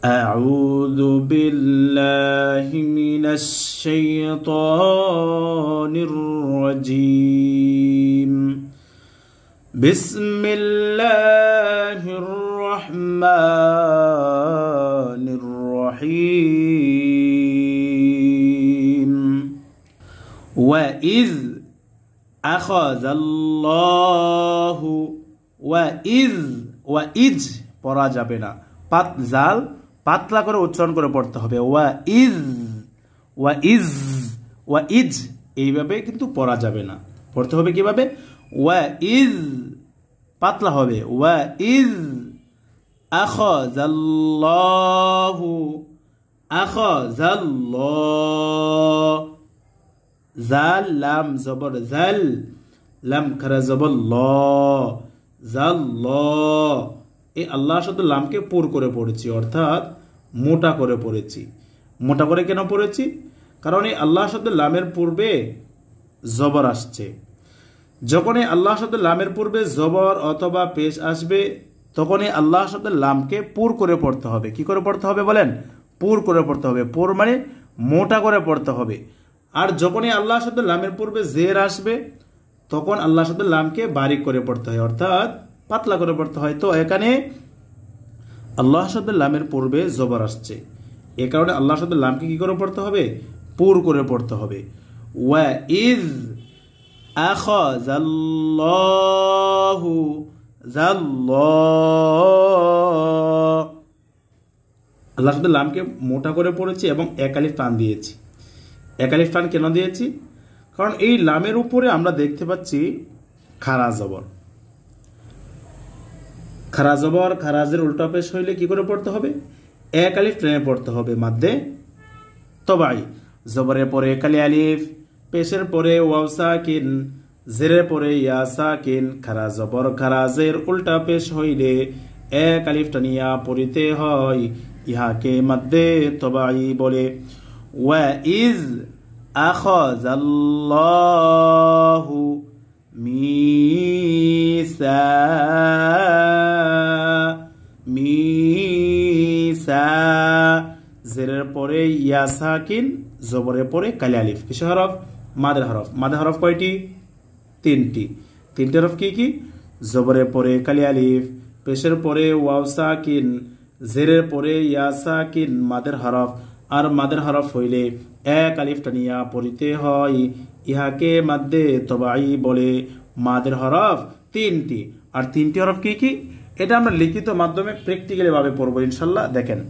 أعوذ بالله من الشيطان الرجيم بسم الله الرحمن الرحيم وإذ أخذ الله وإذ পড়া যাবে না জাল পাতলা করে উচ্চারণ করে পড়তে হবে ওয়াইজ এইভাবে কিন্তু পড়া যাবে না পড়তে হবে কিভাবে ওয়াইজ পাতলা হবে ওয়াইজ আখাযাল্লাহু জাল লাম জবর জাল লাম খারা জবর ল জাল এই আল্লাহ শব্দ লামকে পুর করে পড়েছি অর্থাৎ মোটা করে পড়েছি মোটা করে কেন পড়েছি কারণ এই আল্লাহ শব্দ লামের পূর্বে জবর আসছে যখন এই আল্লাহ শব্দ লামের পূর্বে জবর অথবা পেশ আসবে তখন এই আল্লাহ শব্দ লামকে পুর করে পড়তে হবে কি করে পড়তে হবে বলেন পুর করে পড়তে হবে পুর মানে মোটা করে পড়তে হবে আর যখনই আল্লাহ শব্দ লামের পূর্বে জের আসবে তখন আল্লাহ শব্দ লামকে বারিক করে পড়তে হয় অর্থাৎ পাতলা করে পড়তে হয় তো এখানে আল্লাহ শব্দের লামের পূর্বে জবর আসছে এ কারণে আল্লাহ শব্দের লামকে কি করে পড়তে হবে পুর করে পড়তে হবে ওয়াইজ আখাযাল্লাহু আল্লাহ শব্দের লামকে মোটা করে পড়েছি এবং এক আলিফ টান দিয়েছি এক আলিফ টান কেন দিয়েছি কারণ এই লামের উপরে আমরা দেখতে পাচ্ছি খারা জবর খারা জবর খারাজের উল্টা পেশ হইলে কি করে পড়তে হবে এক আলিফ টেনে পড়তে হবে মাদ্দে তবাই জবরের পরে কালি আলিফ পেশের পরে ওয়াও সাকিন জেরের পরে ইয়া সাকিন খারা জবর খারাজের উল্টা পেশ হইলে এক আলিফ টানিয়া পড়িতে হয় ইহাকে মাদ্দে তবাই বলে ওয়াইজ আখাযাল্লাহু মিসা জেরের পরে ইয়া সাকিন জবরের পরে কালি আলিফ কিসের হরফ মাদের হরফ কয়টি তিনটি হরফ কি কি জবরের পরে কালি আলিফ পেশের পরে ওয়াও সাকিন জেরের পরে ইয়া সাকিন মাদের হরফ আর মাদের হরফ হইলে এক আলিফ টানিয়া পড়িতে হয় ইহাকে মাদ্দে তবাই বলে মাদের হরফ তিনটি আর তিনটি হরফ কি কি এটা আমরা লিখিত মাধ্যমে প্র্যাকটিক্যালি ভাবে পড়বো ইনশাল্লাহ দেখেন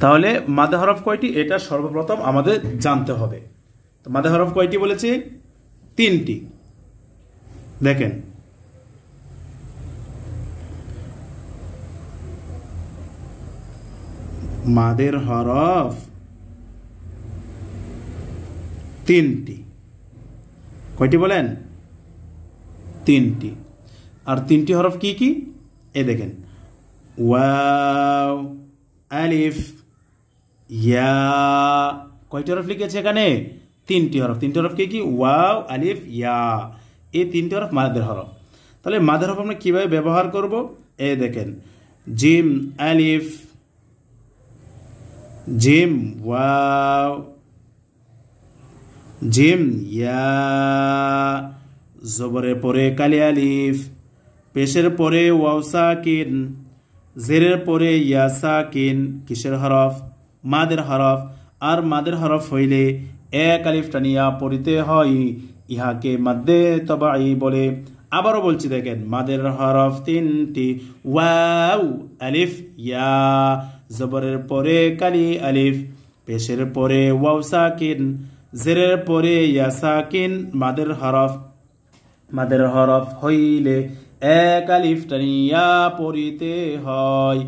তাহলে মাদের হরফ কয়টি এটা সর্বপ্রথম আমাদের জানতে হবে তো মাদের হরফ কয়টি বলেছি তিনটি দেখেন মাদের হরফ তিনটি কয়টি বলেন তিনটি আর তিনটি হরফ কি কি এ দেখেন ওয়াও আলিফ ইয়া কয়টি হরফ লিখেছে এখানে তিনটি হরফ কি কি ওয়াও আলিফ ইয়া এই তিনটি হরফ মাদের হরফ তাহলে মাদের হরফ আমরা কিভাবে ব্যবহার করব এ দেখেন জিম আলিফ জিম ওয়াও জিম ইয়া জবরের পরে কালি আলিফ পেশের পরে ওয়াও সাকিন জেরের পরে ইয়া সাকিন কিসের হরফ মাদের হরফ আর মাদের হরফ হইলে এক আলিফ টানিয়া পড়িতে হয় ইহাকে মাদ্দে তবাই বলে আবারও বলছি দেখেন মাদের হরফ তিনটি ওয়াও আলিফ ইয়া জবরের পরে কালি আলিফ পেশের পরে ওয়াও সাকিন জেরের পরে ইয়া সাকিন মাদের হরফ হইলে এক আলিফ টানিয়া পড়িতে হয়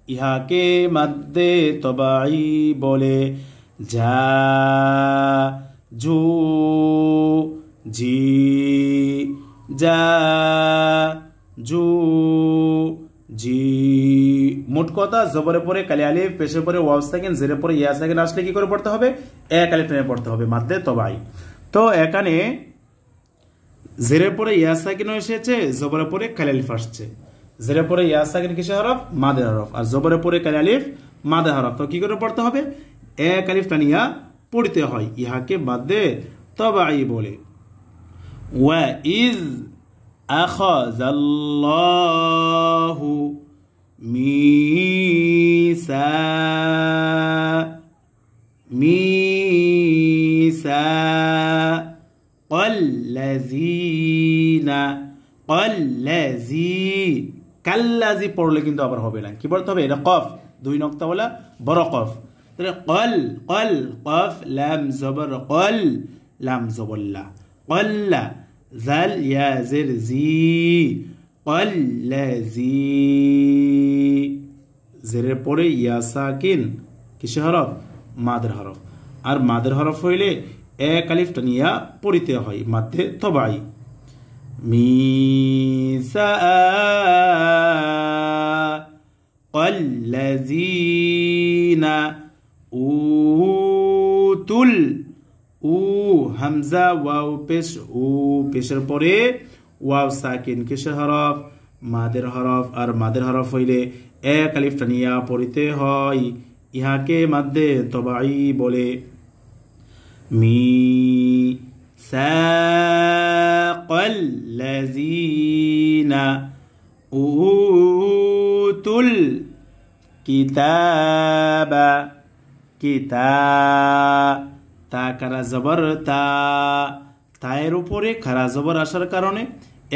ইহাকে মাদ্দে তবাই বলে যা জু জি যা জু জি মোট কথা জবরের পরে কালি আলিফ পেশের পরে ওয়াও সাকিন জেরের পরে ইয়া সাকিন আসলে কি করে পড়তে হবে এক আলিফ টেনে পড়তে হবে মাদ্দে তবাই তো এখানে জেরের পরে ইয়া সাকিন এসেছে জবরের পরে কালি আলিফ আসছে জেরের পরে ইয়া সাকিন কিসের হরফ? মাদের হরফ। আর জবরের পরে কালি আলিফ মাদের হরফ। তো কি করে পড়তে হবে? এক আলিফ টানিয়া পড়তে হয়, ইহাকে মাদ্দে তবাই বলে। ওয়া ইজ আখাযাল্লাহু মিসাকাল্লাযীনা কাল্লাজি পড়লে কিন্তু আবার হবে না, কি পড়তে হবে? এটা কফ, দুই নক্তাওয়ালা বড় কফ। তাহলে কল কল কফ লাম জবর কল লাম জবল্লা কল্লা জাল ইয়া জের জি কল্লাজি। জেরের পরে ইয়া সাকিন কিসের হরফ? মাদের হরফ। আর মাদের হরফ হইলে এক আলিফ টানিয়া পড়িতে হয়, মাধ্যে তবাই। মিসাকাল্লাযীনা উতুল উ হামজা ওয়াও পেশ, উ পেশের পরে ওয়াও সাকিন কিসের হরফ? মাদের হরফ। আর মাদের হরফ হইলে এক আলিফ টানিয়া পড়িতে হয়, ইহাকে মাদ্দে তবাই বলে। মিসাকাল্লাযীনা উতুল কিতাবা তা কারা জবর তা, তায়ের উপরে খারা জবর আসার কারণে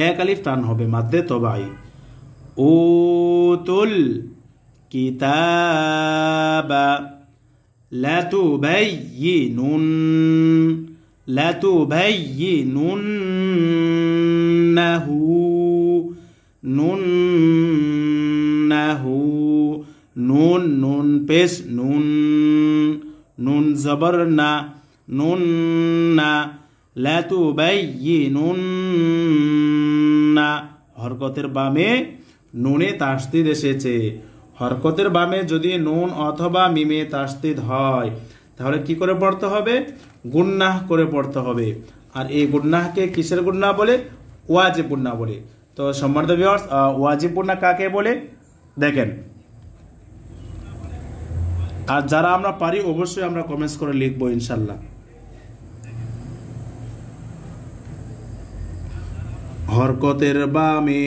এক আলিফ টান হবে, মাদ্দে তবাই। উতুল কিতাবা লাতুবাইয়িনুন্নাহু নুন নুন পেশ নুন নুন জবর না নুন না লাতুবাইয়িনুন্না। হরকতের বামে নুনে তাসদিদ এসেছে। হরকতের বামে যদি নুন অথবা মিমে তাসদিদ হয় তাহলে কি করে পড়তে হবে? গুন্নাহ করে পড়তে হবে। আর এই গুন্নাহকে কিসের গুন্নাহ বলে? ওয়াজিব গুন্নাহ বলে। তো সম্মানিত ভিউয়ার্স, ওয়াজিব গুন্নাহ কাকে বলে দেখেন। আর যারা আমরা পারি অবশ্যই আমরা কমেন্টস করে লিখবো ইনশাল্লাহ। হরকতের বামে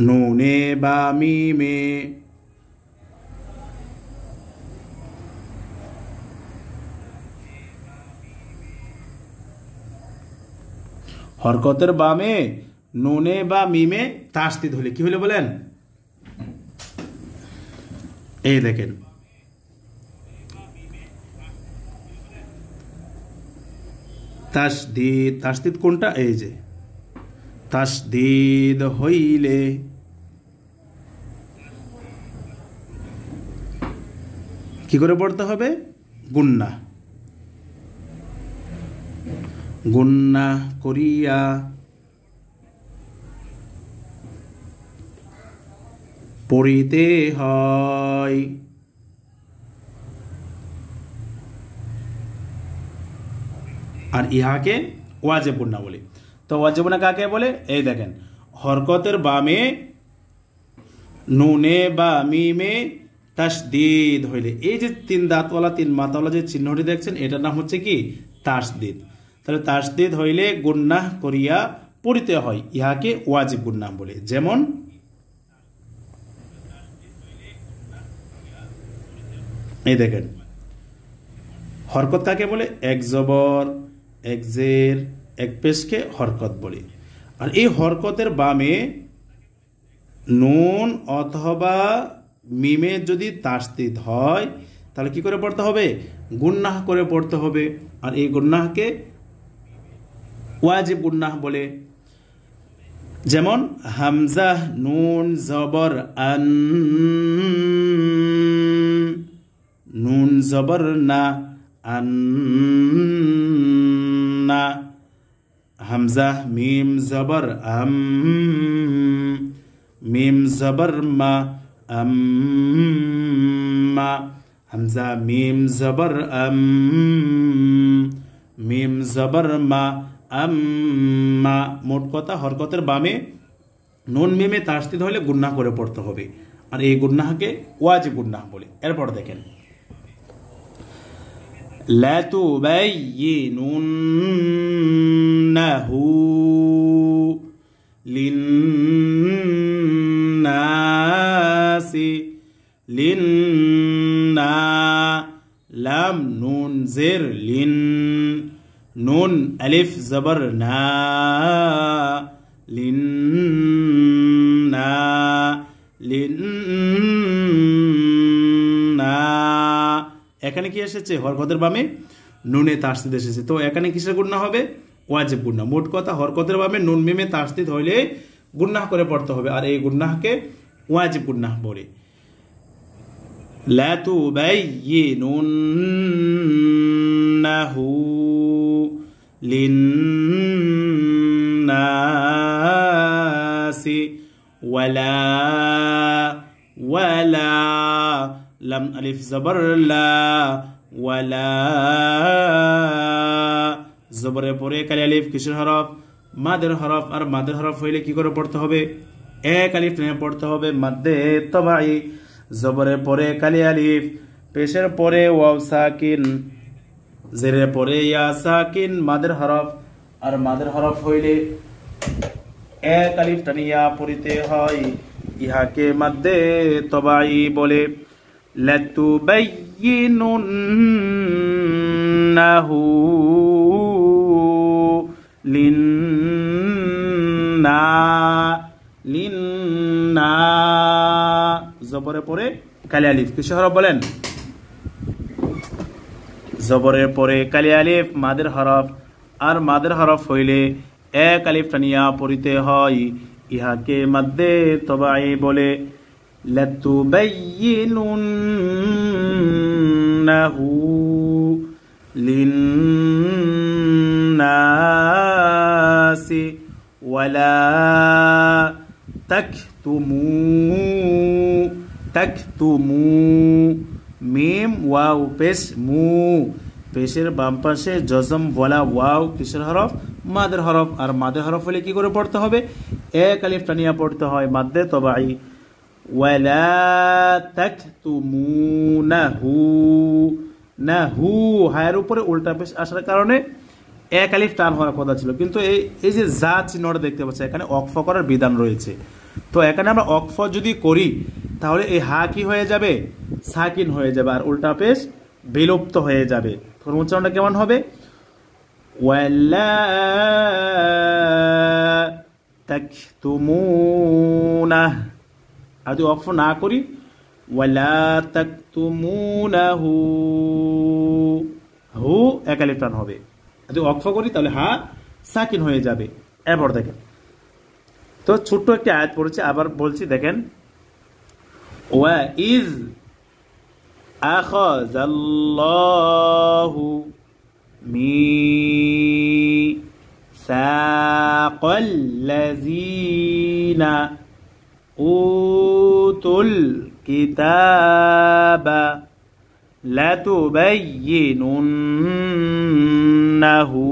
নুনে বা মিমে হরকতের বামে নুনে বা মিমে তাসদিদ হলে কি হলে বলেন? এই দেখেন, তাসদিদ। তাসদিদ কোনটা? এই যে তাসদিদ হইলে কি করে পড়তে হবে? গুন্নাহ গুন্নাহ করিয়া পড়িতে হয়। আর ইহাকে ওয়াজিব গুন্নাহ বলে। তো ওয়াজিব গুন্নাহ কাকে বলে? এই দেখেন, হরকতের বামে নুনে বা মিমে তাসদিদ হইলে, এই যে তিন দাঁতওয়ালা তিন মাথাওয়ালা যে চিহ্নটি দেখছেন এটার নাম হচ্ছে কি? তাসদিদ। তাহলে তাসদিদ হইলে গুন্নাহ করিয়া পড়িতে হয়, ইহাকে ওয়াজিব গুন্নাহ বলে। যেমন এই দেখেন, হরকত কাকে বলে? এক জবর এক জের এক পেশকে হরকত বলে। আর এই হরকতের বামে নুন অথবা মিমে যদি তাসদিদ হয় তাহলে কি করে পড়তে হবে? গুন্নাহ করে পড়তে হবে। আর এই গুন্নাহকে ওয়াজিব গুন্নাহ বলে। যেমন হামজা নুন জবর আন, নুন জবর না আন্না। হামজা মিম জবর আম, মিম জবর মা আম্মা। হামজা মিম জবর আম, মিম জবর মা, আম্মা। মোট কথা হরকতের বামে নুন মিমে তাসদিদ হলে গুন্নাহ করে পড়তে হবে, আর এই গুন্নাহকে ওয়াজিব গুন্নাহ বলে। এরপর দেখেন লাতুবাইয়িনুন্নাহু লিন্নাসি, লিন্না, লাম নুন জের লিন, নুন আলিফ জবর না, লিন্না, লিন্না। এখানে কি এসেছে? হরকতের বামে নুনে তাসদিদ এসেছে, তো এখানে কিসের গুন্নাহ হবে? ওয়াজিব গুন্নাহ। মোট কথা হরকতের বামে নুন মিমে তাসদিদ হইলে গুন্নাহ করে পড়তে হবে, আর এই গুন্নাহকে ওয়াজিব গুন্নাহ বলে। লাতুবাইয়িনুন্নাহু লিন্নাসি ওয়ালা, ওয়ালা, লাম আলিফ জবর লা, ওয়ালা, জবরের পরে কালি আলিফ কিসের হরফ? মাদের হরফ, আর মাদের হরফ হইলে কি করে পড়তে হবে? এক আলিফ টেনে পড়তে হবে, মাদ্দে তবাই। জবরের পরে কালি আলিফ, পেশের পরে ওয়াও সাকিন, জেরের পরে ইয়া সাকিন, মাদের হরফ, আর মাদের হরফ হইলে এক আলিফ টানিয়া পড়িতে হয়, ইহাকে মাদ্দে তবাই বলে। লাতুবাইয়িনুন্নাহু লিন্না, লিন্না, জবরের পরে কালি আলিফ কিসের হরফ বলেন? জবরের পরে কালি আলিফ মাদের হরফ, আর মাদের হরফ হইলে এক আলিফ টানিয়া পড়িতে হয়, ইহাকে মাদ্দে তবাই বলে। লাতুবাইয়িনুন্নাহু লিন্নাসি ওয়ালা তাকতুমু, তাকতুমু, মিম ওয়াও পেশ মু, পেশের বাম পাশে জজম ওয়ালা ওয়াও কিসের হরফ? মাদের হরফ, আর মাদের হরফ হলে কি করে পড়তে হবে? এক আলিফ টানিয়া পড়তে হয়, মাদ্দে তবাই। ওয়ালা তাকতুমুনাহু, নাহু, হায়ের উপরে উল্টা পেশ আসার কারণে এক আলিফ টান হওয়ার কথা ছিল, কিন্তু এই যে যা চিহ্নটা দেখতে পাচ্ছি এখানে অক্ফ করার বিধান রয়েছে, তো এখানে আমরা অক্ফ যদি করি তাহলে এই হা কি হয়ে যাবে? সাকিন হয়ে যাবে, আর উল্টা পেশ বিলুপ্ত হয়ে যাবে। তখন উচ্চারণটা কেমন হবে? ওয়ালা তাকতুমুনাহ, আর যদি অক্ফ না করি ওয়ালা তাকতুমুনাহু, হু এক আলিফ টান হবে, যদি অক্ফ করি তাহলে হা সাকিন হয়ে যাবে। এরপর দেখেন, তো ছোট্ট একটি আয়াত পড়েছে, আবার বলছি দেখেন। ওয়া ইজ আখাযাল্লাহু মিসাকাল্লাযীনা উতুল কিতাবা লাতুবাইয়িনুন্নাহু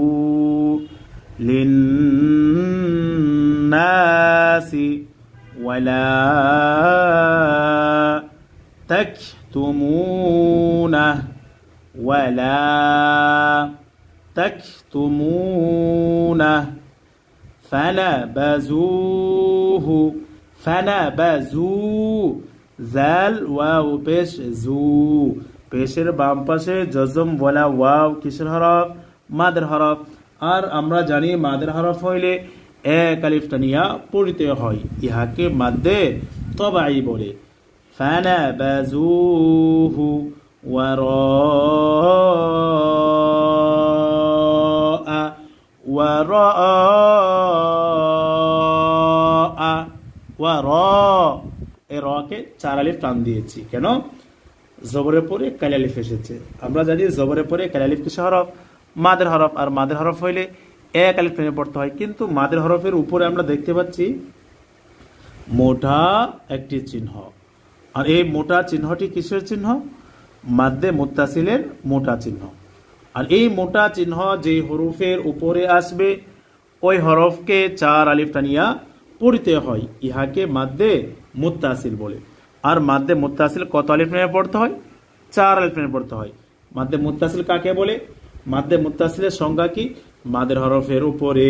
লিন্নাসি ওয়ালা তাকতুমুনাহু, ওয়ালা তাকতুমুনাহু ফানাবাযূহু, ফানাবাযূ, জাল ওয়াও পেশ জু, পেশের বাম পাশে জজম ওয়ালা ওয়াও কিসের হরফ? মাদের হরফ, আর আমরা জানি মাদের হরফ হইলে এক আলিফ টানিয়া পড়িতে হয়, ইহাকে মাদ্দে তবাই বলে। ফানাবাযূহু ওয়ারাআ, ওয়ারাআ, ওয়ারা, এই রকে চার আলিফ টান দিয়েছি কেন? জবরের পরে কালি আলিফ এসেছে, আমরা জানি জবরের পরে কালি আলিফ কিসের হরফ? মাদের হরফ, আর মাদের হরফ হইলে এক আলিফ টেনে পড়তে হয়, কিন্তু মাদের হরফের উপরে আমরা দেখতে পাচ্ছি মোটা একটি চিহ্ন, আর এই মোটা চিহ্নটি কিসের চিহ্ন? মাদ্দে মুত্তাসিলের মোটা চিহ্ন। আর এই মোটা চিহ্ন যে হরফের উপরে আসবে ওই হরফকে 4 আলিফ টানিয়া পড়তে হয়, ইহাকে মাদ্দে মুত্তাসিল বলে। আর মাদ্দে মুত্তাসিল কত আলিফ টানিয়া পড়তে হয়? 4 আলিফ টানিয়া পড়তে হয়। মাদ্দে মুত্তাসিল কাকে বলে? মাদ্দে মুত্তাসিলের সংজ্ঞা কি? মাদের হরফের উপরে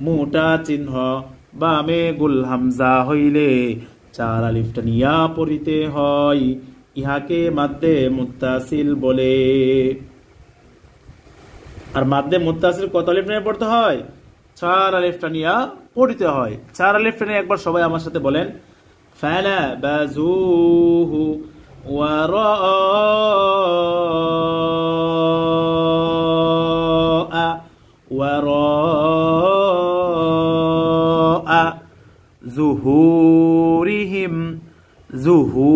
মোটা চিহ্ন বামে গুল হামজা হইলে 4 আলিফ টানিয়া পড়িতে হয়, ইহাকে মাদ্দে মুত্তাসিল বলে। আর মাদ্দে মুত্তাসিল কত আলিফ টানিয়া পড়তে হয়? 4 আলিফ টানিয়া পড়িতে হয়। 4 আলিফ টানিয়া একবার সবাই আমার সাথে বলেন, ফালা বাজুহু ওয়ারা ওয়ারা জুহুরিহিম জুহু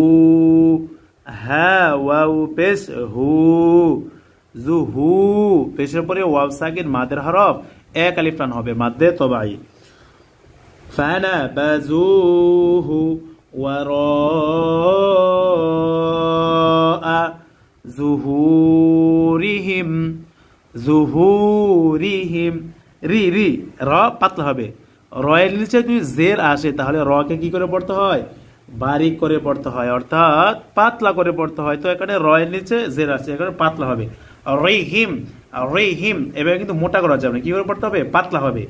হা ওয়াও পেশ হু জুহু পেশের পরে ওয়াও সাকিন মাদের হরফ 1 আলিফ টান হবে, মাদ্দে তবাই। ফানা বাজুহু ওয়ারা জুহুরিহিম জুহুরিহিম রি রি র পাতলা হবে। রয়ের নিচে যদি জের আসে তাহলে রকে কি করে পড়তে হয়? বারিক করে পড়তে হয়, অর্থাৎ পাতলা করে পড়তে হয়। তো এখানে রয়ের নিচে জের আসে, এখানে পাতলা হবে। রিহিম রিহিম এভাবে কিন্তু মোটা করা যাবে না, কি করে পড়তে হবে? পাতলা হবে।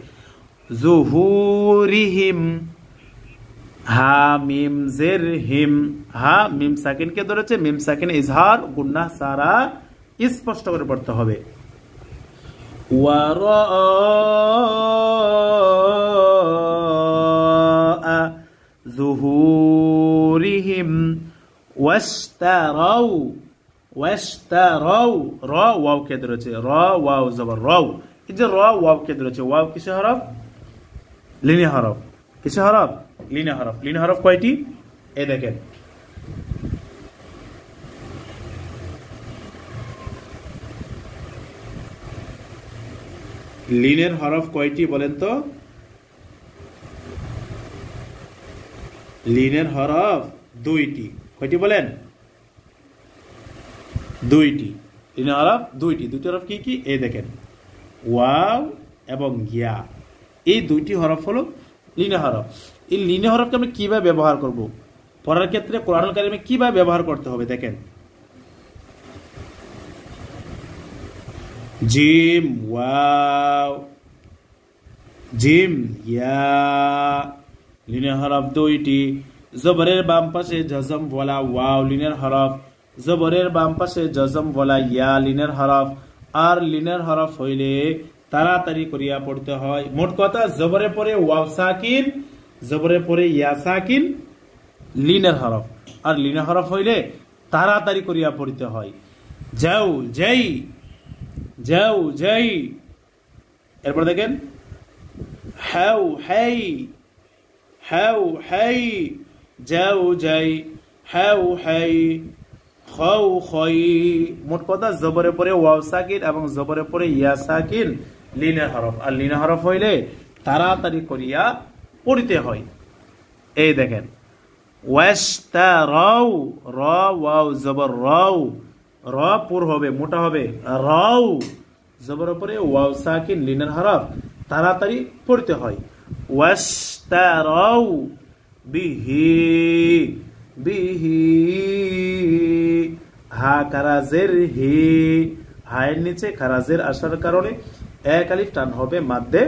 জুহুরিহিম হা মিম জের হিম, হা মিম সাকিনকে ধরেছে, মিম সাকিন ইজহার গুন্নাহ সারা স্পষ্ট করে পড়তে হবে। ওয়ারা জুহুরিহিম ওয়াশতারাউ ওয়াশতারাউ র ওয়াও কে ধরেছে, র ওয়াও জবর রাউ। এই যে র ওয়াও কে ধরেছে, ওয়াও কিসের হরফ? লিনে হরফ। কিসের হরফ? লিনে হরফ। লিনে হরফ কয়টি? এই দেখেন, লিনের হরফ কয়টি বলেন তো? লিনের হরফ 2টি। কয়টি বলেন? 2টি। লিনের হরফ 2টি। 2টি হরফ কি কি? এই দেখেন, ওয়াও এবং ইয়া, এই 2টি হরফ হলো লিনে হরফ। এই লিনে হরফকে আমরা কিভাবে ব্যবহার করব? পড়ার ক্ষেত্রে কোরআনুল কারীমে কিভাবে ব্যবহার করতে হবে দেখেন। জিম ওয়াও জিম ইয়া, লিনের হরফ 2টি। জবরের বাম পাশে জজম বলা ওয়াও লিনের হরফ, জবরের বাম পাশে জজম বলা ইয়া লিনের হরফ। আর লিনের হরফ হইলে তাড়াতাড়ি করিয়া পড়তে হয়। মোট কথা, জবরের পরে ওয়াও সাকিন, জবরের পরে ইয়া সাকিন, লিনের হরফ। আর লিনের হরফ হইলে তাড়াতাড়ি করিয়া পড়তে হয়। যাও যাই যাও যাই। এরপর দেখেন, হাউ হাই হাউ হাই যাও যাই হাউ হাই খাও খাই। মোট কথা, জবরের পরে ওয়াও সাকিন এবং জবরের পরে ইয়া সাকিন লিনের হরফ। আর লিনের হরফ হইলে তাড়াতাড়ি করিয়া পড়তে হয়। এই দেখেন, ওয়াশতারাউ র ওয়াও জবর রাউ, র পুর হবে, মোটা হবে। রাউ জবরের পরে ওয়াও সাকিন লিনের হরফ, তাড়াতাড়ি পড়তে হয়। ওয়াশতারাউ বিহি বিহি হা কারাজের হি, হায়ের নিচে খারাজের আসার কারণে 1 আলিফ টান হবে, মাদ্দে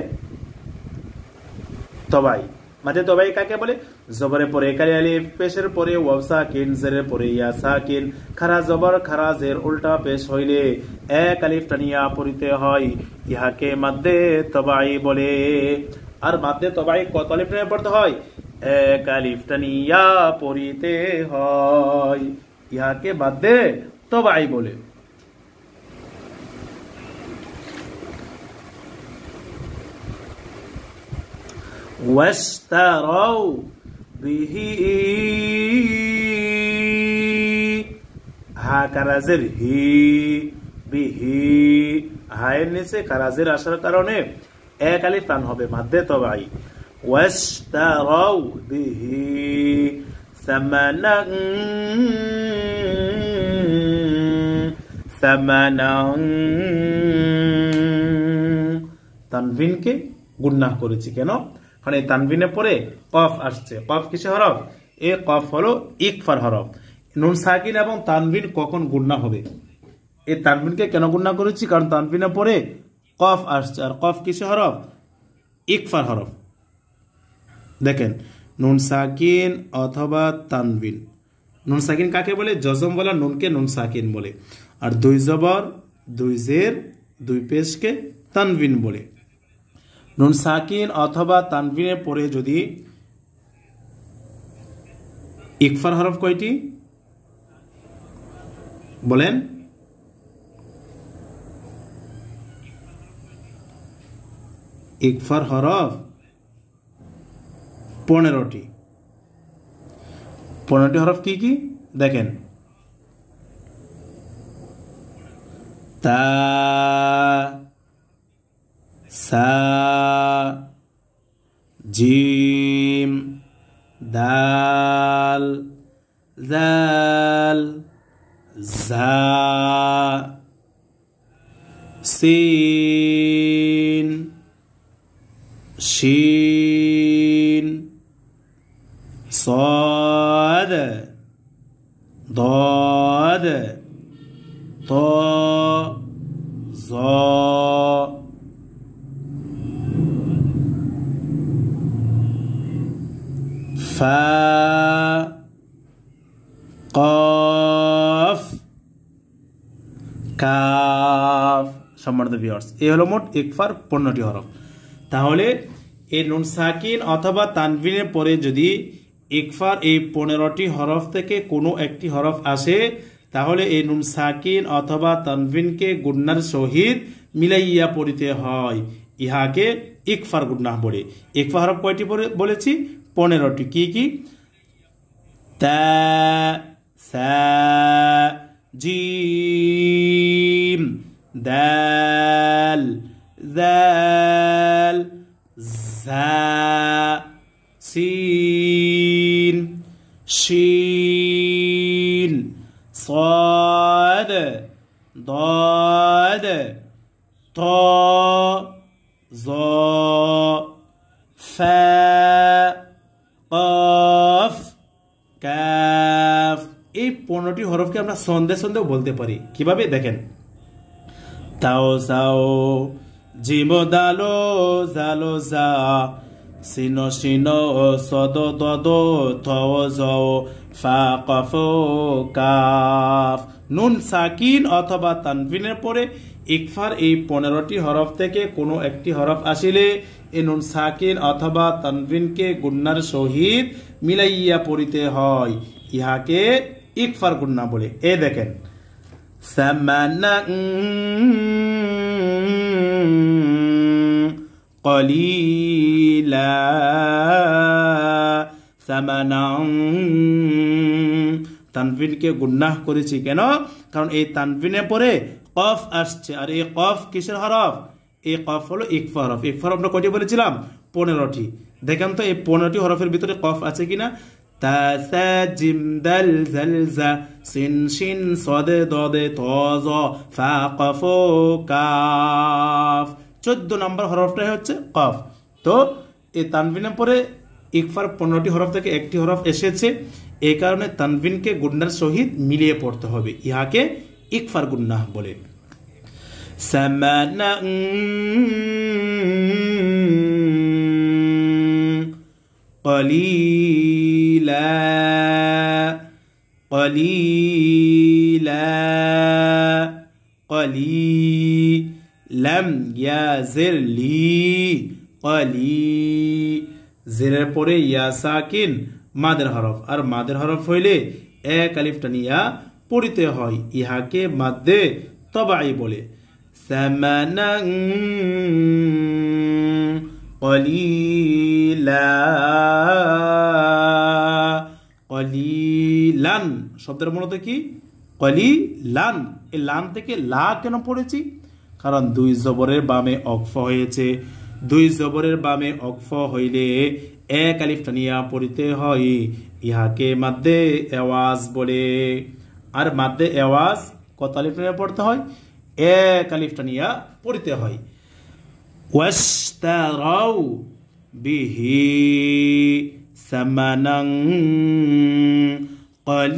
তবাই। মাদ্দে তবাই কাকে বলে? জবরের পরে 1 আলিফ, পেশের পরে ওয়াও সাকিন, জেরের পরে ইয়া সাকিন, খারা জবর খারা জের উল্টা পেশ হইলে 1 আলিফ টানিয়া পড়িতে হয়, ইহাকে মাদ্দে তবাই বলে। আর মাদ্দে তবাই কত আলিফ টানিয়া পড়তে হয়? 1 আলিফ টানিয়া পড়িতে হয়, ইহাকে মাদ্দে তবাই বলে। ওয়াশতারাউ বিহি হা কারাজের হি বিহি, হায়ের নিচে কারাজের আসার কারণে 1 আলিফ টান হবে, মাদ্দে তবাই। ওয়াশতারাউ বিহি সামানান সামানান, তানভিনকে গুন্নাহ করেছি কেন? কারণ এই তানভিনের পরে কফ আসছে। কফ কিসের হরফ? এ কফ হলো ইকফার হরফ। নুন সাকিন এবং তানভিন কখন গুন্নাহ হবে? এই তানভিনকে কেন গুন্নাহ করেছি? কারণ তানভিনের পরে কফ আসছে, আর কফ কিসের হরফ? ইকফার হরফ। দেখেন, নুন সাকিন অথবা তানভিন। নুন সাকিন কাকে বলে? জজম বলা নুনকে নুন সাকিন বলে। আর দুই জবর, দুই জের, দুই পেশকে তানভিন বলে। নুন সাকিন অথবা তানভিনের পরে যদি ইকফার হরফ কয়টি বলেন? ইকফার হরফ 15টি। 15টি হরফ কি কি দেখেন? তা, সা, জিম, দাল, জাল, জা, সিন, শিন, صاد ضاد طاء ظاء فاء قاف কাফ। সম্মানিত ভিউয়ার্স, এই হলো মোট ইকফার 15টি হরফ। তাহলে এই নুন সাকিন অথবা তানভিনের পরে যদি ইকফার এই 15টি হরফ থেকে কোনো একটি হরফ আসে, তাহলে এই নুন সাকিন অথবা তানভিনকে গুন্নার সহিত মিলাইয়া পড়িতে হয়। ইহাকে ইকফার গুন্নাহ বলে। ইকফার হরফ কয়টি বলেছি? 15টি। কি কি? তা, সা, জিম, দাল, জাল, জা, সিন, শিন, صاد ضاد طاء ظاء فاء قاف কাফ। এই 15টি হরফকে আমরা সন্দেহ সন্দেহ বলতে পারি। কিভাবে দেখেন? তাও সাও, জিম দালো জালো জা, সিনো সিনো সদ দদ থও জও ফা কফ কাফ। নুন সাকিন অথবা তানভিনের পরে ইকফার এই 15টি হরফ থেকে কোনো একটি হরফ আসিলে এই নুন সাকিন অথবা তানভিনকে গুন্নার সহিত মিলাইয়া পড়িতে হয়। ইহাকে ইকফার গুন্না বলে। এ দেখেন, সামানা কলিলা, সামানা। তানভিনকে গুন্নাহ করেছি কেন? কারণ এই তানভিনের পরে কফ আসছে, আর এই কফ কিসের হরফ? এই কফ হলো ইকফা হরফ। ইকফা হরফ আমরা কয়টি বলেছিলাম? 15টি। দেখেন তো এই 15টি হরফের ভিতরে কফ আছে কিনা? তা, সা, জিম, দাল, জাল, জা, সিন, শিন, সদ, দদ, ত, জ, ফা, কফ, কাফ। 14 নম্বর হরফটাই হচ্ছে কফ। তো এই তানভিনের পরে ইকফার 15টি হরফ থেকে একটি হরফ এসেছে, এই কারণে তানভিনকে গুন্নার সহিত মিলিয়ে পড়তে হবে। ইহাকে ইকফার গুন্নাহ বলে। সামানা কলিলা, কলিলা, কলিলাম, ইয়া জের লি, কলি। জেরের পরে ইয়া সাকিন মাদের হরফ, আর মাদের হরফ হইলে এক আলিফ টানিয়া পড়িতে হয়। ইহাকে মাদ্দে তবাই বলে। সামানান কলিলা, কলিলান শব্দের মূলত কি? কলিলান। এই লান থেকে লা কেন পড়েছি? কারণ দুই জবরের বামে অক্ফ হয়েছে। দুই জবরের বামে অক্ফ হইলে এক আলিফ টানিয়া পড়িতে হয়। ইহাকে মাদ্দে আওয়াজ বলে। আর মাদ্দে আওয়াজ কত আলিফ টানিয়া পড়তে হয়? এক আলিফ টানিয়া পড়তে হয়। ওয়াশতারাউ বিহি সামানান قليلا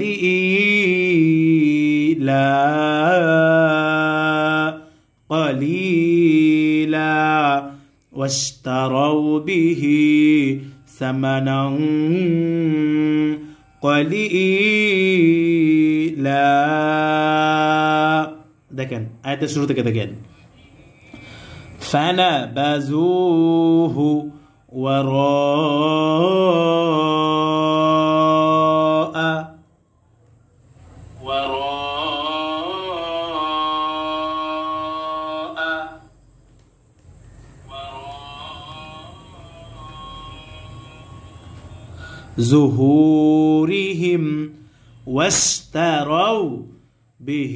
قليلا واشتروا به ثمنا قليلا দেখেন আয়াতের শুরু থেকে দেখেন فنبذوه وراء ظهورهم واشتروا به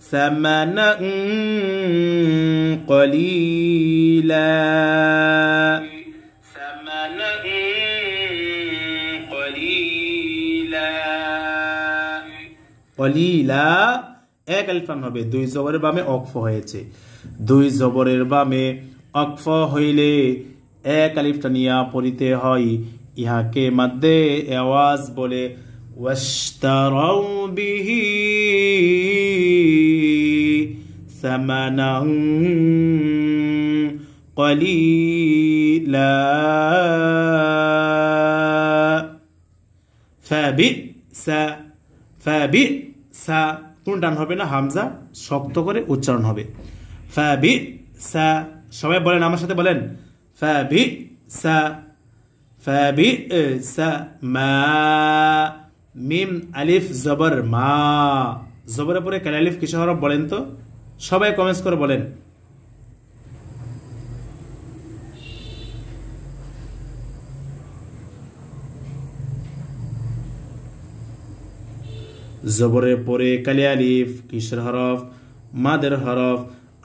ثمنا قليلا قليلا এক আলিফ টান হবে দুই জবরের বামে অক্ফ হয়েছে দুই জবরের বামে অক্ফ হইলে এক আলিফ টানিয়া পড়িতে হয় ইহাকে মাদ্দে আওয়াজ বলে ওয়াশতারাউ বিহি সামানান قليلا ফাবিসা কোন টান হবে না হামজা শক্ত করে উচ্চারণ হবে ফাবিসা সবাই বলেন আমার সাথে বলেন ফাবিসা ফাবিসা মা মিম আলিফ জবর মা জবরের পরে কাল আলিফ কিসের হরফ বলেন তো সবাই কমেন্টস করে বলেন জবরের পরে কালি আলিফ কিসের হরফ মাদের হরফ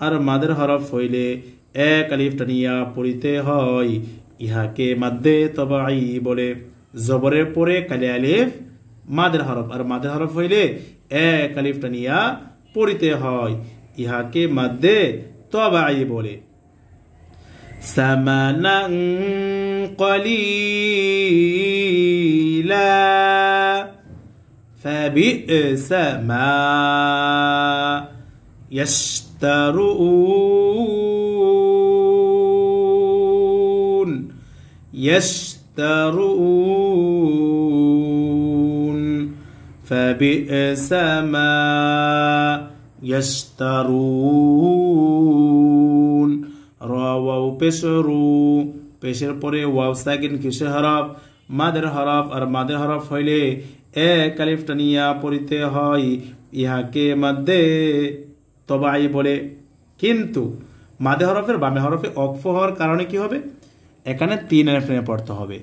আর মাদের হরফ হইলে এক আলিফ টানিয়া পড়িতে হয় ইহাকে মাদ্দে তবাই বলে জবরের পরে কালি আলিফ মাদের হরফ আর মাদের হরফ হইলে এক আলিফ টানিয়া পড়িতে হয় ইহাকে মাদ্দে তবাই বলে সামানান কলিলা فبئس ما يشترون فبئس ما يشترون রাওয়াও পেশরু পেশের পরে ওয়াও সাকিন কিসের হরফ মাদের হরফ আর মাদের হরফ হইলে এক আলিফ টানিয়া পড়িতে হয় ইহাকে মাদ্দে তবাই বলে কিন্তু মাদে হরফের বামে হরফে অক্ফ হওয়ার কারণে কি হবে এখানে তিন আলিফ টানিয়া পড়তে হবে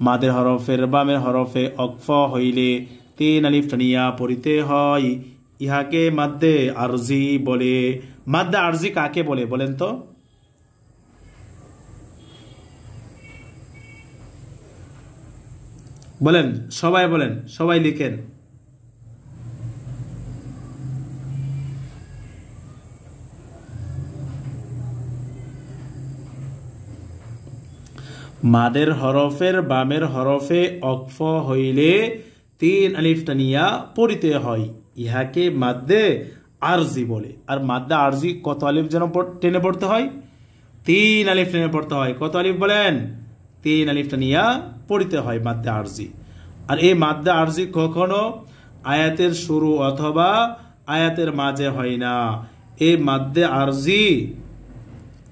মাদের হরফের বামে হরফে অক্ফ হইলে তিন আলিফ টানিয়া পড়িতে হয় ইহাকে মাদ্দে আরজি বলে মাদ্দে আরজি কাকে বলে বলেন তো বলেন সবাই লিখেন মাদের হরফের বামের হরফে অক্ফ হইলে তিন আলিফ টানিয়া পড়িতে হয় ইহাকে মাদ্দে আরজি বলে আর মাদ্দে আরজি কত আলিফ যেন টেনে পড়তে হয় তিন আলিফ টেনে পড়তে হয় কত আলিফ বলেন তিন আলিফ টানিয়া পড়িতে হয় মাদ্দে আরজি আর এই মাদ্দে আরজি কখনো আয়াতের শুরু অথবা আয়াতের মাঝে হয় না এই মাদ্দে আরজি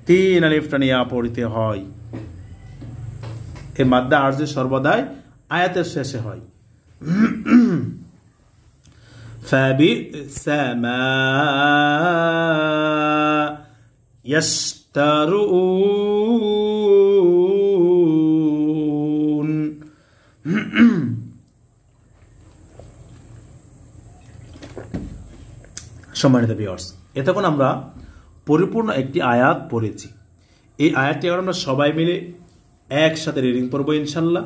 তিন আলিফ টানিয়া পড়িতে হয় এই মাদ্দে আরজি সর্বদাই আয়াতের শেষে হয় فبئس ما يشترون সম্মানিত ভিউয়ার্স এতক্ষণ আমরা পরিপূর্ণ একটি আয়াত পড়েছি এই আয়াতটি আমরা সবাই মিলে একসাথে রিডিং পড়ব ইনশাআল্লাহ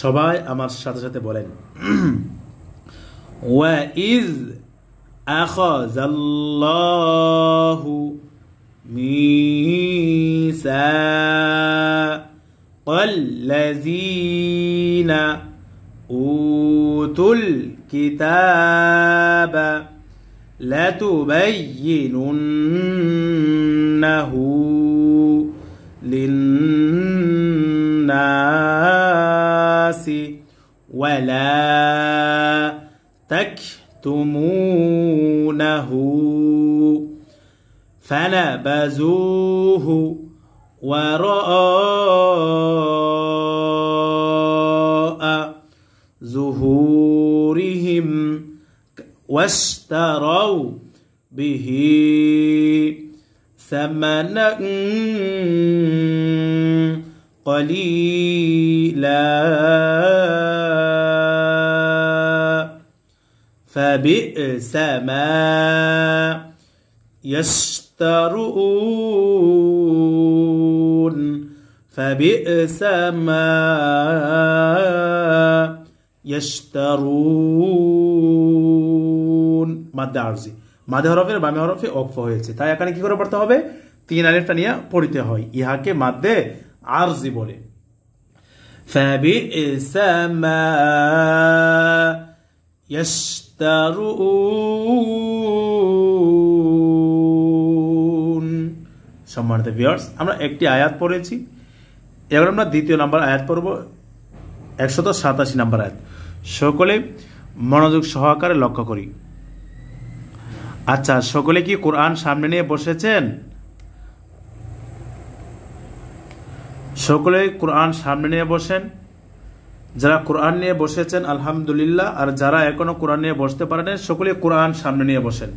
সবাই আমার সাথে সাথে বলেন ওয়াইজ আখাযাল্লাহু মিসাকাল্লাযীনা উতুল কিতাবা লাতুবাইয়িনুন্নাহু লিন্নাসি ওয়ালা তাকতুমুনাহু ফানাবাযূহু ওয়ারাআ যুহুরিহিম ওয়াশতারাউ বিহি সামানান قليلا فبئس ما يشترون فبئس ما يشترون মাদ্দে আরজি মাদ্দে হরফের বামে হরফে ওকফ হয়েছে তাই এখানে কি করে পড়তে হবে তিন আলিফটা নিয়ে পড়তে হয় ইহাকে মাদ্দে আরজি বলে فبئس ما يشترون সম্মানিত ভিউয়ার্স আমরা একটি আয়াত পড়েছি এবার আমরা দ্বিতীয় নাম্বার আয়াত পড়ব 187 নাম্বার আয়াত সকলে মনোযোগ সহকারে লক্ষ্য করি আচ্ছা সকলে কি কোরআন সামনে নিয়ে বসেছেন সকলে কোরআন সামনে নিয়ে বসেন যারা কোরআন নিয়ে বসেছেন আলহামদুলিল্লাহ আর যারা এখনো কোরআন নিয়ে বসতে পারেন সকলে কোরআন সামনে নিয়ে বসেন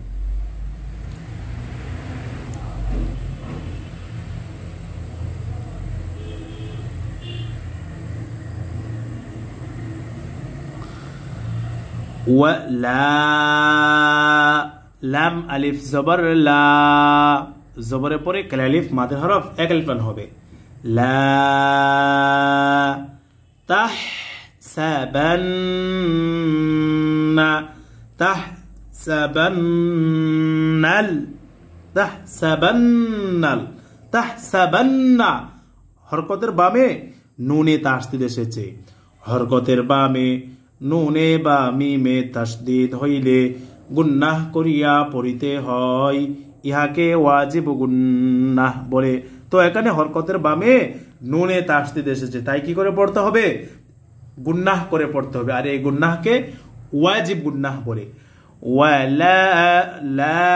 ওয়ালা লাম আলিফ জবর লা জবরের পরে কাল আলিফ মাদের হরফ এক আলিফ টান হবে লা তাহসাবান্না তাহসাবান্না হরকতের বামে নুনে তাসদিদ এসেছে হরকতের বামে নুনে বা মিমে তাসদিদ হইলে গুন্নাহ করিয়া পড়িতে হয় ইহাকে ওয়াজিব গুন্নাহ বলে তো এখানে হরকতের বামে নুনে তাসদিদ এসেছে তাই কি করে পড়তে হবে গুন্নাহ করে পড়তে হবে আর এই গুন্নাহকে ওয়াজিব গুন্নাহ বলে ওয়ালা লা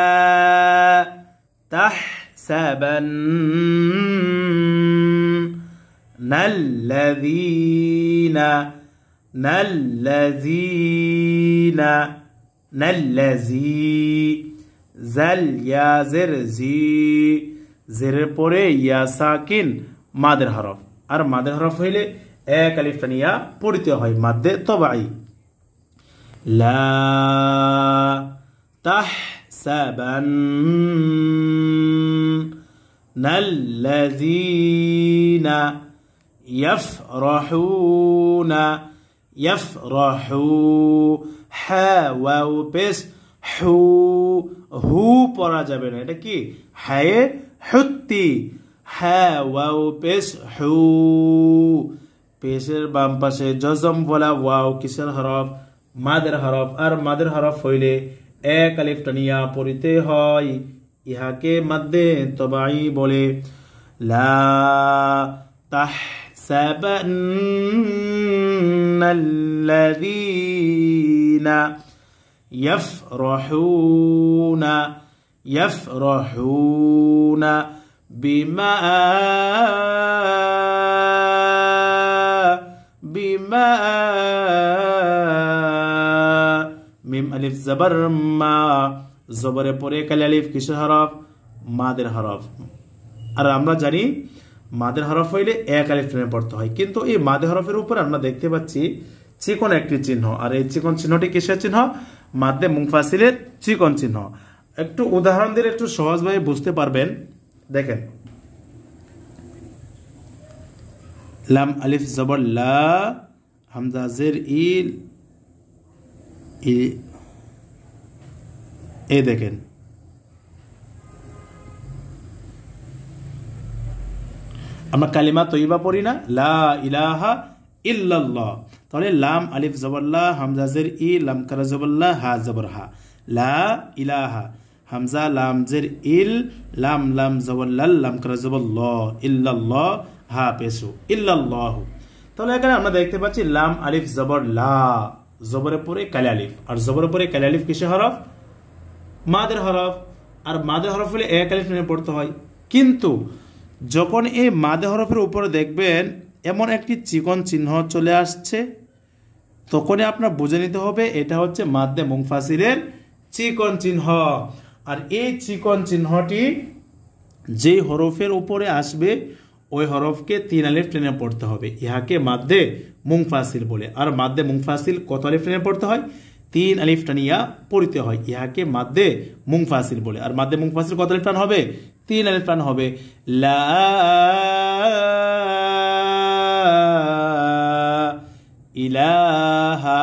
তাহসাবান্নাল্লাযীনা নাল্লাযী জাল ইয়া জের জি জেরের পরে ইয়া সাকিন মাদের হরফ আর মাদের হরফ হইলে এক আলিফ টানিয়া পড়িতে হয় মাদ্দে তবাই লা তাহসাবান্নাল্লাযীনা ইয়াফরাহুনা ইয়াফরাহু হা ওয়াও পেশ হু হু পড়া যাবে না এটা কি হায়ে হুত্তি হা ওয়াও পেশ হু পেশের বাম পাশে জজম বলা ওয়াও কিসের হরফ মাদের হরফ আর মাদের হরফ হইলে এক আলিফ টানিয়া পড়িতে হয় ইহাকে মাদ্দে তবাই বলে লা তাহসাবান্নাল্লাযীনা يفرحون بما মিম আলিফ জবর মা জবরে পরে কালি আলিফ কিসের হরফ মাদের হরফ আর আমরা জানি মাদের হরফ হইলে এক আলিফ টেনে পড়তে হয় কিন্তু এই মাদের হরফের উপর আমরা দেখতে পাচ্ছি চিকন একটি চিহ্ন আর এই চিকন চিহ্নটি কিসের চিহ্ন মাদ্দে মুনফাসিলের চিকন চিহ্ন একটু উদাহরণ দিলে একটু সহজভাবে বুঝতে পারবেন দেখেন লাম আলিফ জবর লা হামজা জের ইল এই দেখেন আমরা কালিমা তৈবা পড়ি না, লা ইলাহা ইল্লাল্লাহ। তাহলে লাম আলিফ জবরলা, হামজা জের ই, লাম কারা জবরলা, হা জবর হা, লা ইলাহা, হামজা লাম জের ইল, লাম লাম জবরলাল, লাম কারা জবরল, ইল্লাল্লাহ, হা পেশু, ইল্লাল্লাহু। তাহলে এখানে আমরা দেখতে পাচ্ছি লাম আলিফ জবর লা, জবরের পরে কালি আলিফ, আর জবরের পরে কালি আলিফ কিসের হরফ? মাদের হরফ। আর মাদের হরফ হলে এক আলিফ টেনে পড়তে হয়। কিন্তু যখন এই মাদে হরফের উপরে দেখবেন এমন একটি চিকন চিহ্ন চলে আসছে, তখনই আপনার বুঝে নিতে হবে এটা হচ্ছে মাদ্দে মুনফাসিলের চিকন চিহ্ন। আর এই চিকন চিহ্নটি যেই হরফের উপরে আসবে ওই হরফকে 3 আলিফ টেনে পড়তে হবে, ইহাকে মাদ্দে মুনফাসিল বলে। আর মাদ্দে মুনফাসিল কত আলিফ টেনে পড়তে হয়? 3 আলিফ টানিয়া পড়তে হয়, ইহাকে মাদ্দে মুনফাসিল বলে। আর মাদ্দে মুনফাসিল কত আলিফ টান হবে? 3 আলিফ টান হবে। লা ইলাহা।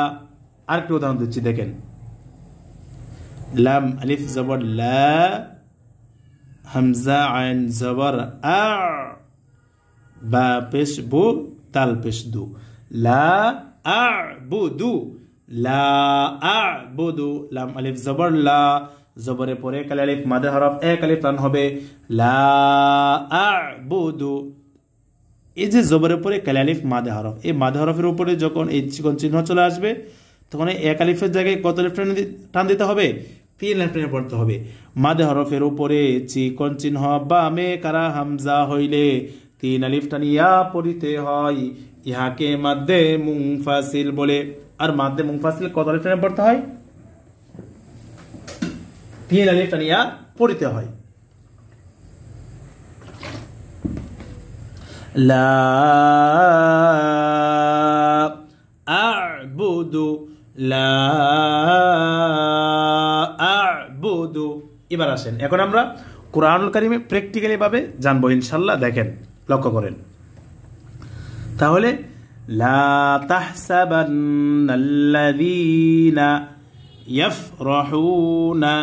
আরেকটা উদাহরণ দিচ্ছি দেখেন, লাম আলিফ জবর লা, হামজা আইন জবর আ, বা পেশ বু, তাল পেশ দু, লা আ বুদু, লা আ বুদু। লাম আলিফ জবর লা, জবরের পরে কালি আলিফ মাদে হরফ, এক আলিফ টান হবে, লা আ বুদু। এই যে জবরের পরে কালি আলিফ মাদে হরফ, এই মাদে হরফের উপরে যখন এই চিকন চিহ্ন চলে আসবে তখন এক আলিফের জায়গায় কত আলিফ টান দিতে হবে? 3 আলিফ টেনে পড়তে হবে। মাদে হরফের উপরে চিকন চিহ্ন বামে কারা হামজা হইলে 3 আলিফ টানিয়া পড়িতে হয়, ইহাকে মাদ্দে মুনফাসিল বলে। আর মাদ্দে মুনফাসিল কত আলিফ টেনে পড়তে হয়? 3 আলিফ টানিয়া পড়িতে হয়। লা আ'বুদু, লা আ'বুদু। এবার আসেন, এখন আমরা কুরআনুল কারীমে প্র্যাকটিক্যালি ভাবে জানবো ইনশাআল্লাহ। দেখেন, লক্ষ্য করেন। তাহলে লা তাহসাবান্নাল্লাযীনা ইয়াফরাহুনা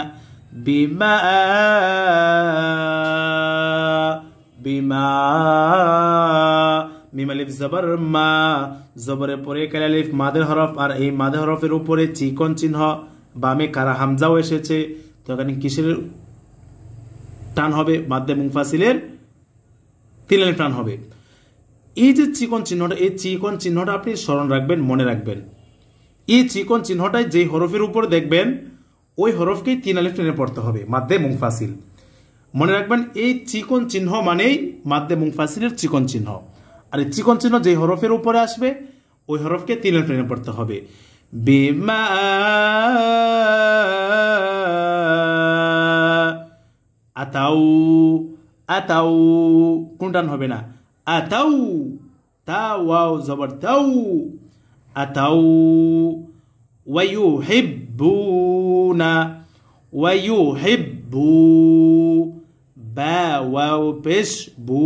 বিমা মিম আলিফ জবর মা, জবরের পরে কালি আলিফ মাদের হরফ, আর এই মাদের হরফের উপরে চিকন চিহ্ন বামে কারা হামজাও এসেছে, তো এখানে কিসের টান হবে? মাদ্দে মুনফাসিলের 3 আলিফ টান হবে। এই যে চিকন চিহ্নটা, এই চিকন চিহ্নটা আপনি স্মরণ রাখবেন, মনে রাখবেন। এই চিকন চিহ্নটাই যেই হরফের উপরে দেখবেন ওই হরফকেই 3 আলিফ টেনে পড়তে হবে, মাদ্দে মুনফাসিল। মনে রাখবেন এই চিকন চিহ্ন মানেই মাদ্দে মুনফাসিলের চিকন চিহ্ন। আর এই চিকন চিহ্ন যে হরফের উপরে আসবে ওই হরফকে 3 আলিফ টেনে পড়তে হবে। বিমা আতাউ, আতাউ কোন টান হবে না? আতাউ, তা ওয়াও জবর তাউ, আতাউ। ওয়ায়ুহিব্বুনা, ওয়ায়ুহিব্বু, বা ওয়াও পেশ বু,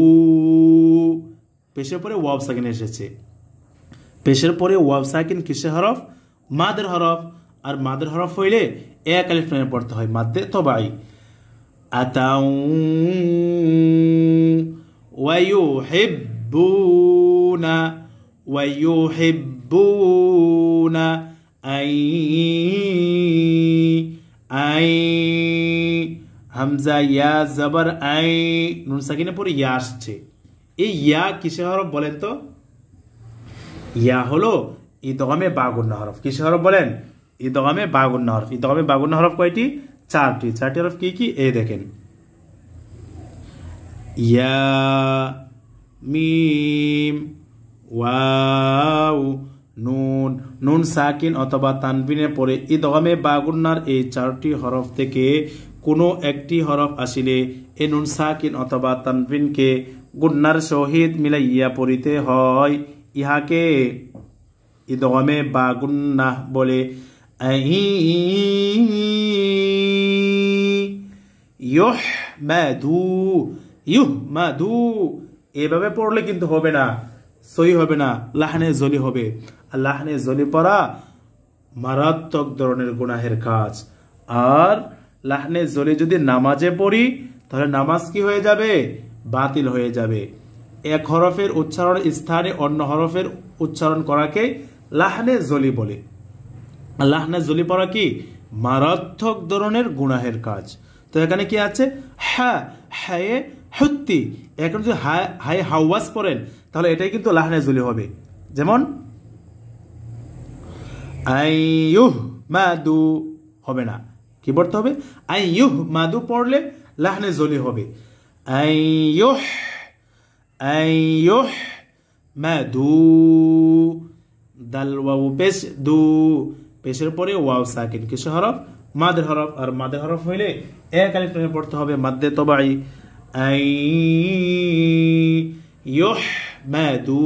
পেশের পরে ওয়াও সাকিন এসেছে। পেশের পরে ওয়াও সাকিন কিসের হরফ? মাদের হরফ। আর মাদের হরফ হইলে এক আলিফ টেনে পড়তে হয়, মাদ্দে তবাই। আতাউ ওয়ায়ুহিব্বুনা, ওয়ায়ুহিব্বুনা আই, আই হামজা ইয়া জবর আই, নুন সাকিনের পরে ইয়া আসছে। এই ইয়া কিসের হরফ বলেন তো? ইয়া হলো ইদগামে বাগুন্না হরফ। কিসের হরফ বলেন? ইদগামে বাগুন্না হরফ। ইদগামে বাগুন্না হরফ কয়টি? 4টি। 4টি হরফ কি কি? এই দেখেন, ইয়া, মিম, ওয়াও, নুন। নুন সাকিন অথবা তানবিনের পরে ইদগামে বাগুন্নার এই 4টি হরফ থেকে কোনো একটি হরফ আসিলে এই নুন সাকিন অথবা তানবিনকে গুন্নার সহিত মিলাইয়া পড়িতে হয়, ইহাকে ইদগামে বাগুন্নাহ বলে। ইউহমাদু, ইউহমাদু এভাবে পড়লে কিন্তু হবে না, সহি হবে না, লাহনে জলি হবে। আর লাহনে জলি পড়া মারাত্মক ধরনের গুনাহের কাজ। আর লাহনে জলি যদি নামাজে পড়ি তাহলে নামাজ কি হয়ে যাবে? বাতিল হয়ে যাবে। এক হরফের উচ্চারণ স্থানে অন্য হরফের উচ্চারণ করাকে লাহনে জলি বলে। লাহনে জলি পড়া কি মারাত্মক ধরনের গুনাহের কাজ। তো এখানে কি আছে? হ্যাঁ হায়ে হুত্তি, এখন যদি হাই হাওয়াজ পড়েন তাহলে এটাই কিন্তু লাহনে জলি হবে। যেমন আইয়ুহ মাদু হবে না, কি পড়তে হবে? আইয়ুহ মাদু পড়লে লাহনে জলি হবে। আইয়ুহ আইয়ুহ মাদু, দাল ওয়াও পেশ দু, পেশের পরে ওয়াও সাকিন, কিসের হরফ? মাদের হরফ। আর মাদের হরফ হইলে এক আলিফ টেনে পড়তে হবে মাদ্দে তবাই। আইয়ুহ মাদু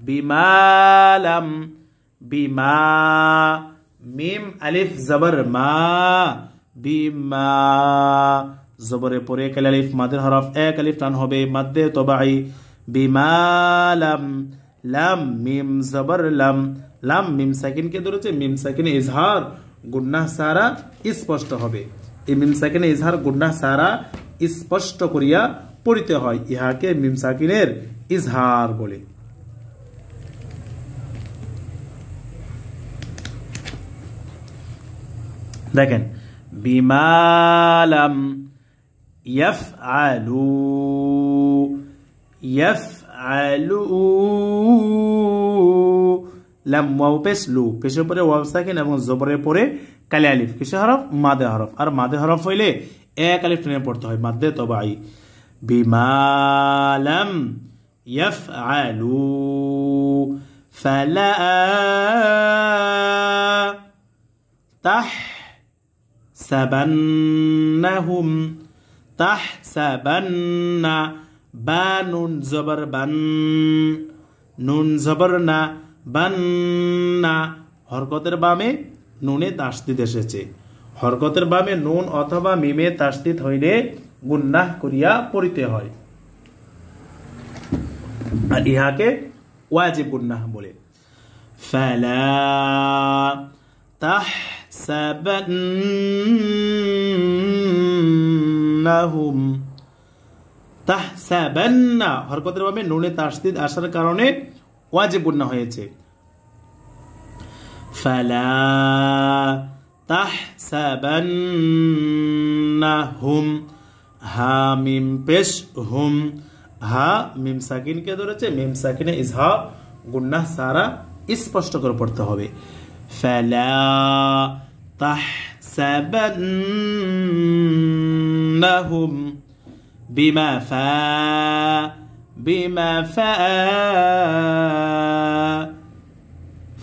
বিমালাম, বিমা, মিম আলিফ জবর মা, বিমা, জবরে পরে কাল আলিফ মাদের হরফ এক আলিফ টান হবে মাদ্দে তবাই। বিমালাম, লাম মিম জবর লাম, লাম মিম সাকিনকে ধরেছে, মিম সাকিনে ইজহার গুন্নাহ সারা স্পষ্ট হবে। এই মিম সাকিনে ইজহার গুন্নাহ সারা স্পষ্ট করিয়া পড়িতে হয়, ইহাকে মিম সাকিনের ইজহার বলে। দেখেন বিমালাম ইয়াফআলু, ইয়াফআলু, লাম ওয়াও পেশ লু, পেশের পরে ওয়াও সাকিন এবং জবরের পরে কালি আলিফ, কিসের হরফ? মাদে হরফ। আর মাদে হরফ হইলে এক আলিফ টেনে পড়তে হয় মাদ্দে তবাই। বিমালাম ইয়াফআলু ফালা তাহসাবান্নাহুম, তাহসাবান্না, বা নুন জবর বান, নুন জবর না, বান্না, হরকতের বামে নুনে তাসদিদ এসেছে। হরকতের বামে নুন অথবা মিমে তাসদিদ হইলে গুন্নাহ করিয়া পড়িতে হয়, আর ইহাকে ওয়াজিব গুন্নাহ বলে। ফালা তাহসাবান্নাহুম, তাহসাবান্না, হরকতের বামে নুনে তাসদিদ আসার কারণে ওয়াজিব গুন্নাহ হয়েছে। ফালা তাহসাবান্নাহুম, হা মিম পেশ হুম, হা মিম সাকিনকে ধরেছে, মিম সাকিনে ইজহার গুন্নাহ সারা স্পষ্ট করে পড়তে হবে। ফালা তাহসাবান্নাহুম বিমা ফা, বিমা ফা,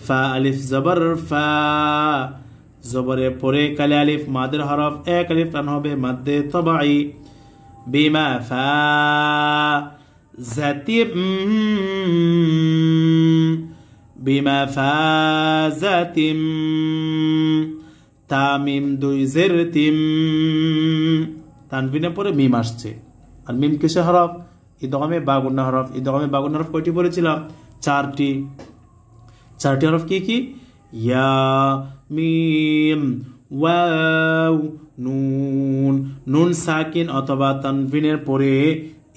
ফা আলিফ জবর ফা, জবরে পরে কালে আলিফ মাদের হরফ এক আলিফ টান হবে মাদ্দে তবাই। বিমা ফা জাতিম, বিমা ফা জাতিম, তামিম দুই জের তিম, তানবিনের পরে মিম আসছে। আর মিম কিসের হরফ? ইদগামে বা গুন্নাহ হরফ। ইদগামে বা গুন্নাহ হরফ কয়টি বলেছিলাম? চারটি। চারটি হরফ কি কি? ইয়া, মিম, ওয়াও, নুন। নুন সাকিন অথবা তানবিনের পরে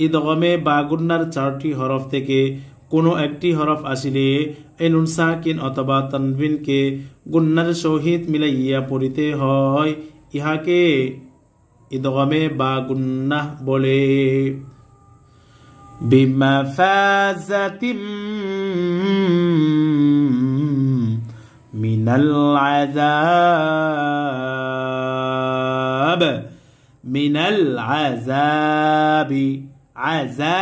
ইদগামে বা গুন্নার চারটি হরফ থেকে কোনো একটি হরফ আসিলে এই নুন সাকিন অথবা তানবিনকে গুন্নার সহিত মিলাইয়া পড়িতে হয়, ইহাকে ইদগামে বা গুন্নাহ বলে। বিমাফাজাতিম মিনাল আযাব, মিনাল আযাবি, আযা,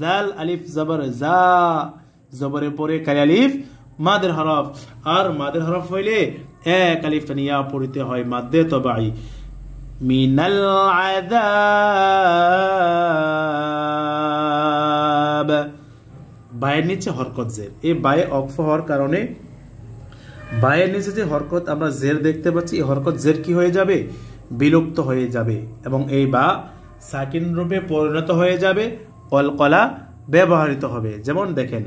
জাল আলিফ জবর জা, জবরে পরে কালি আলিফ মাদের হরফ। আর মাদের হরফ হইলে এক আলিফ টানিয়া পড়িতে হয় মাদ্দে তবাই। মিনাল আযাব, বায়ের নিচে হরকত জের। এই বায়ে অক্ফ হওয়ার কারণে বায়ের নিচে যে হরকত আমরা জের দেখতে পাচ্ছি, এই হরকত জের কি হয়ে যাবে? বিলুপ্ত হয়ে যাবে এবং এই বা সাকিন রূপে পরিণত হয়ে যাবে, কলকলা ব্যবহৃত হবে। যেমন দেখেন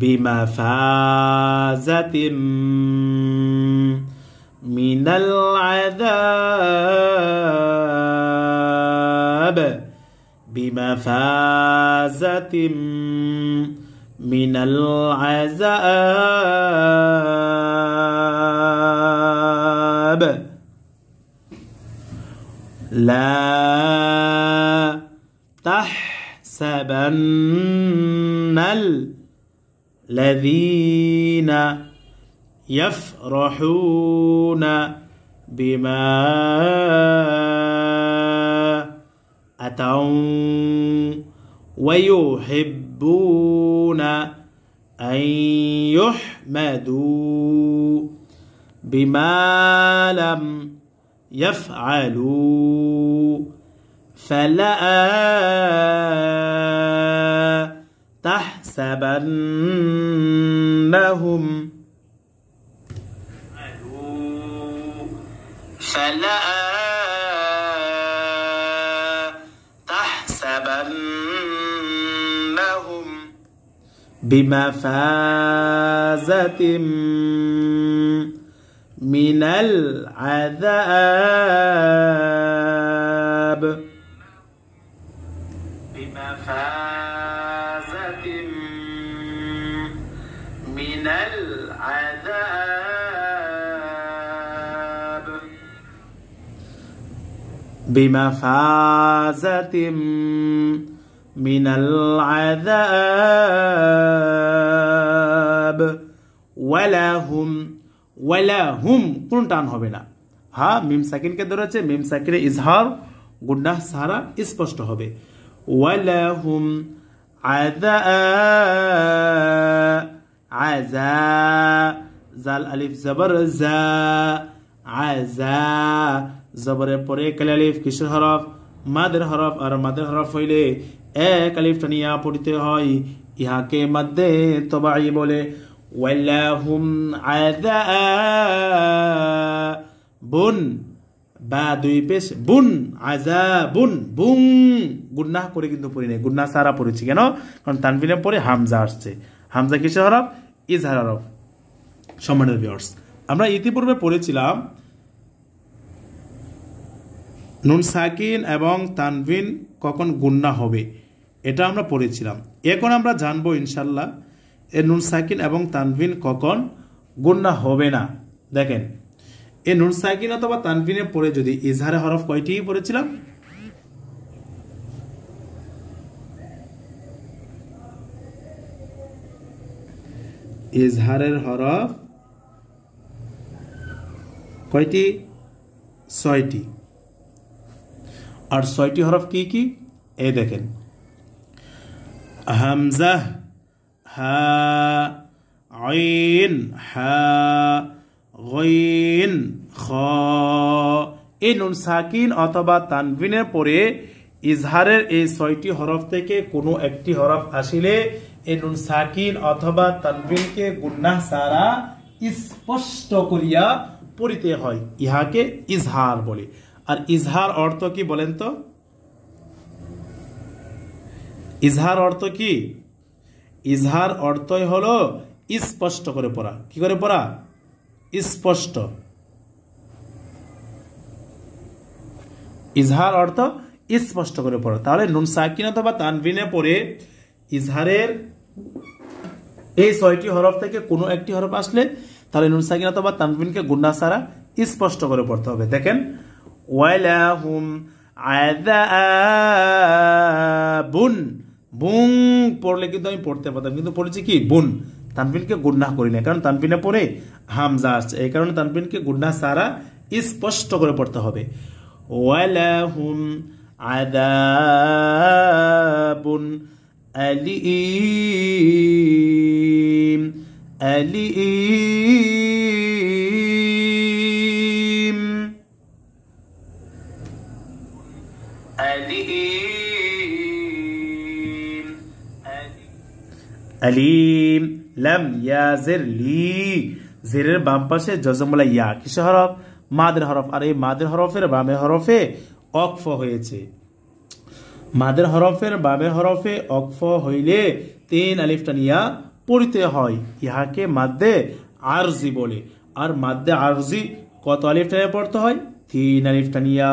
বিমাফাজাতিম মিনাল আযাব বিমাফাযাতিম মিনাল আযাব লা তাহসাবান্নাল লাযীনা ইয়াফরাহুনা বিমা আতাউ ওয়া ইউহিব্বুনা আন ইউহমাদু বিমা লাম ইয়াফআলু ফালা তাহসাবান্নাহুম فلا تحسبنهم بمفازة من العذاب بمفازة من العذاب بمفازة من العذاب ولا هم কোন টান হবে না হ্যাঁ মিম সাকিনকে ধরেছে মিম সাকিনে ইজহার গুন্নাহ সারা স্পষ্ট হবে ওয়ালা হুম আযা জাল আলিফ জবর জা আযা জবরের পরে কাল আলিফ কিসের হরফ মাদের হরফ আর মাদের হরফ হইলে এক আলিফ টানিয়া পড়তে হয় ইহাকে মাদ্দে তবাই বলে ওয়ালাহুম আযাবুন বা দুই পেশ বুন আযাবুন বুন গুনাহ করে কিন্তু পড়ি নাই গুনাহ সারা পড়েছি কেন কারণ তানবিনের পরে হামজা আসছে হামজা কিসের হরফ ইজহার হরফ সম্মানিত ভিউয়ার্স আমরা ইতিপূর্বে পড়েছিলাম নুন সাকিন এবং তানবিন কখন গুন্না হবে এটা আমরা পড়েছিলাম এখন আমরা জানবো ইনশাল্লাহ এই নুন সাকিন এবং তানবিন কখন গুন্না হবে না দেখেন এই নুন সাকিন অথবা তানবিনের পরে যদি ইজহারে হরফ কয়টি পড়েছিলাম ইজহারের হরফ কয়টি 6টি আর 6টি হরফ কি কি এই দেখেন হামজা হা আইন হা গাইন খ এই নুন সাকিন অথবা তানবিনের পরে ইজহারের এই 6টি হরফ থেকে কোনো একটি হরফ আসিলে এই নুন সাকিন অথবা তানবিনকে গুন্নাহ সারা স্পষ্ট করিয়া পড়িতে হয় ইহাকে ইজহার বলে আর ইজহার অর্থ কি বলেন তো ইজহার অর্থ কি ইজহার অর্থই হলো স্পষ্ট করে পড়া কি করে পড়া স্পষ্ট ইজহার অর্থ স্পষ্ট করে পড়া তাহলে নুন সাকিন অথবা তানবিনে পড়ে ইজহারের এই 6টি হরফ থেকে কোনো একটি হরফ আসলে তাহলে নুন সাকিন অথবা তানবিনকে গুন্নাহ সারা স্পষ্ট করে পড়তে হবে দেখেন ওয়ালাহুম আযাবুন বুন পড়লে কিন্তু আমি পড়তে পারতাম কিন্তু পড়েছি কি বুন তানবিনকে গুন্নাহ করি না কারণ তানবিনে পড়ে হামজা আসছে এই কারণে তানবিনকে গুন্নাহ সারা স্পষ্ট করে পড়তে হবে ওয়ালাহুম আযাবুন আলীম আলীম আলীম আলীম লাম ইয়াজির লি জেরের বাম পাশে জজমলা ইয়া কিসের হরফ মাদের হরফ আর এই মাদের হরফের বামে হরফে ওয়াকফ হয়েছে মাদের হরফের বামে হরফে ওয়াকফ হইলে 3 আলিফ টানিয়া পড়তে হয় ইহাকে মাদ্দে আরজি বলে আর মাদ্দে আরজি কত আলিফ টেনে পড়তে হয়? 3 আলিফ টানিয়া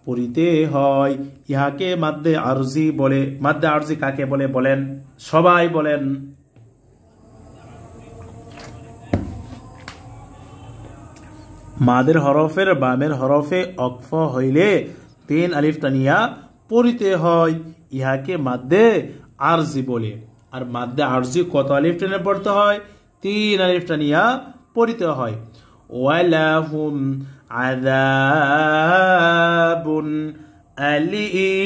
পড়িতে হয়। ইহাকে মাদ্দে আরজি বলে। মাদ্দে আরজি কাকে বলে বলেন? সবাই বলেন। মাদের হরফের বামের হরফে অক্ফ হইলে 3 আলিফ টানিয়া পড়িতে হয়। ইহাকে মাদ্দে আরজি বলে। আর মাদ্দে আরজি কত আলিফ টেনে পড়তে হয়? 3 আলিফ টানিয়া পড়িতে হয়। ওয়ালাহুম আযাবুন আলীম।